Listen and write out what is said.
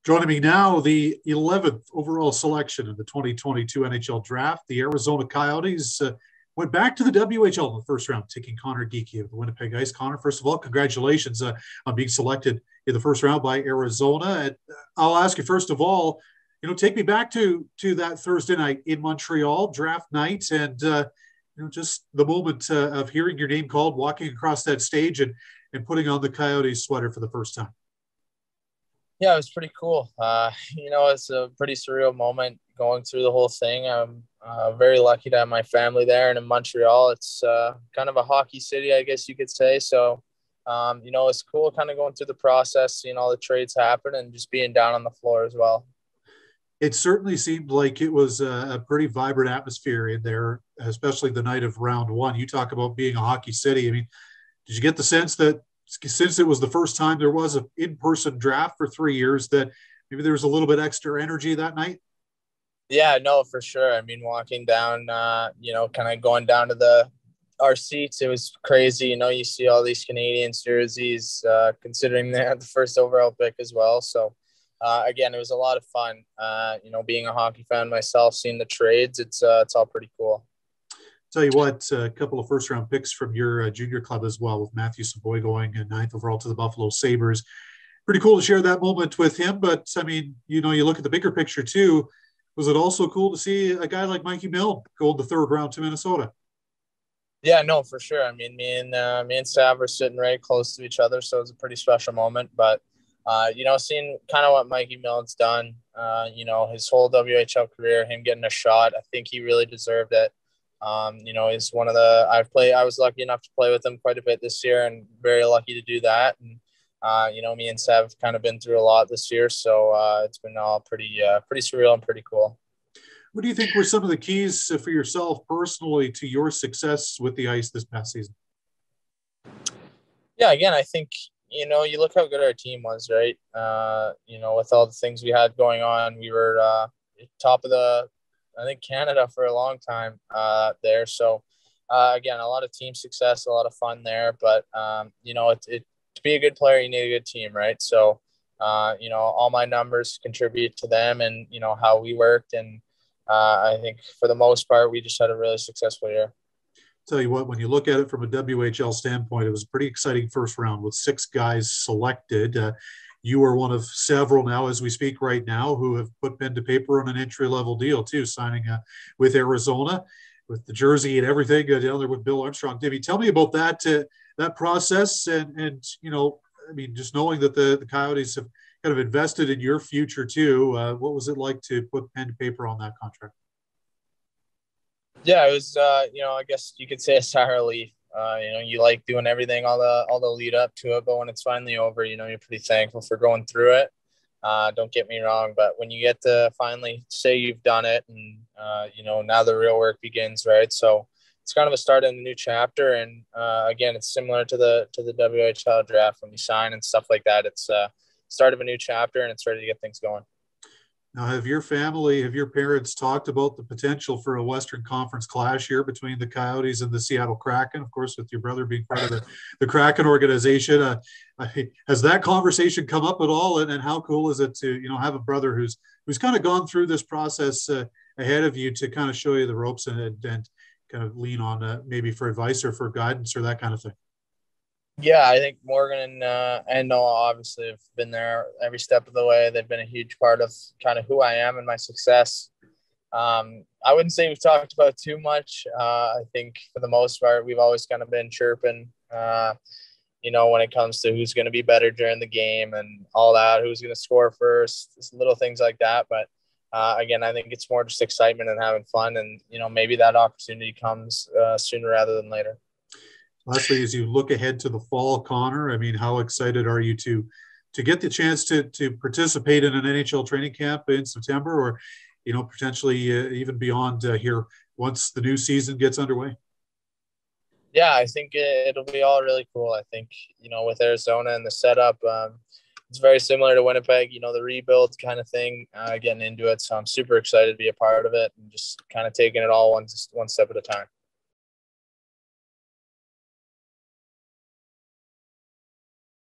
Joining me now, the 11th overall selection in the 2022 NHL Draft, the Arizona Coyotes went back to the WHL in the first round, taking Conor Geekie of the Winnipeg ICE. Conor, first of all, congratulations on being selected in the first round by Arizona. And I'll ask you, first of all, take me back to that Thursday night in Montreal, draft night, and just the moment of hearing your name called, walking across that stage, and putting on the Coyotes sweater for the first time. Yeah, it was pretty cool. It's a pretty surreal moment going through the whole thing. I'm very lucky to have my family there, and in Montreal, it's kind of a hockey city, I guess you could say. So, it's cool kind of going through the process, seeing all the trades happen and just being down on the floor as well. It certainly seemed like it was a pretty vibrant atmosphere in there, especially the night of round one. You talk about being a hockey city. I mean, did you get the sense that since it was the first time there was an in-person draft for 3 years, that maybe there was a little bit extra energy that night? Yeah, no, for sure. I mean, walking down, kind of going down to our seats, it was crazy. You see all these Canadians jerseys, considering they had the first overall pick as well. So, again, it was a lot of fun. Being a hockey fan myself, seeing the trades, it's all pretty cool. Tell you what, a couple of first-round picks from your junior club as well, with Matthew Savoy going 9th overall to the Buffalo Sabres. Pretty cool to share that moment with him. But, I mean, you look at the bigger picture too. Was it also cool to see a guy like Mikey Milne go in the third round to Minnesota? Yeah, no, for sure. I mean, me and Sav were sitting right close to each other, so it was a pretty special moment. But, seeing kind of what Mikey Milne's done, his whole WHL career, him getting a shot, I think he really deserved it. He's one of I was lucky enough to play with him quite a bit this year, and very lucky to do that. And, me and Sav have kind of been through a lot this year. So it's been all pretty surreal and pretty cool. What do you think were some of the keys for yourself personally to your success with the Ice this past season? Yeah, again, I think, you look how good our team was, right? With all the things we had going on, we were top of I think Canada for a long time there. So, again, a lot of team success, a lot of fun there. But, to be a good player, you need a good team, right? So, all my numbers contribute to them and, how we worked. And I think for the most part, we just had a really successful year. Tell you what, when you look at it from a WHL standpoint, it was a pretty exciting first round with 6 guys selected. You are one of several now, as we speak right now, who have put pen to paper on an entry-level deal too, signing with Arizona, with the jersey and everything down there with Bill Armstrong. Divvy, tell me about that process, and just knowing that the Coyotes have kind of invested in your future too. What was it like to put pen to paper on that contract? Yeah, it was, I guess you could say a sigh of relief. You like doing everything, all the lead up to it, but when it's finally over, you're pretty thankful for going through it. Don't get me wrong, but when you get to finally say you've done it, and now the real work begins, right? So it's kind of a start in a new chapter, and again, it's similar to the WHL draft when you sign and stuff like that. It's start of a new chapter, and it's ready to get things going. Now, have your parents talked about the potential for a Western Conference clash here between the Coyotes and the Seattle Kraken? Of course, with your brother being part of the Kraken organization, has that conversation come up at all? And how cool is it to have a brother who's kind of gone through this process ahead of you to kind of show you the ropes and kind of lean on maybe for advice or for guidance or that kind of thing? Yeah, I think Morgan and Noah obviously have been there every step of the way. They've been a huge part of kind of who I am and my success. I wouldn't say we've talked about too much. I think for the most part, we've always kind of been chirping, when it comes to who's going to be better during the game and all that, who's going to score first, just little things like that. But again, I think it's more just excitement and having fun. And, maybe that opportunity comes sooner rather than later. Lastly, as you look ahead to the fall, Conor, I mean, how excited are you to get the chance to participate in an NHL training camp in September, or potentially even beyond here once the new season gets underway? Yeah, I think it'll be all really cool. I think with Arizona and the setup, it's very similar to Winnipeg. The rebuild kind of thing, getting into it. So I'm super excited to be a part of it and just kind of taking it all one step at a time.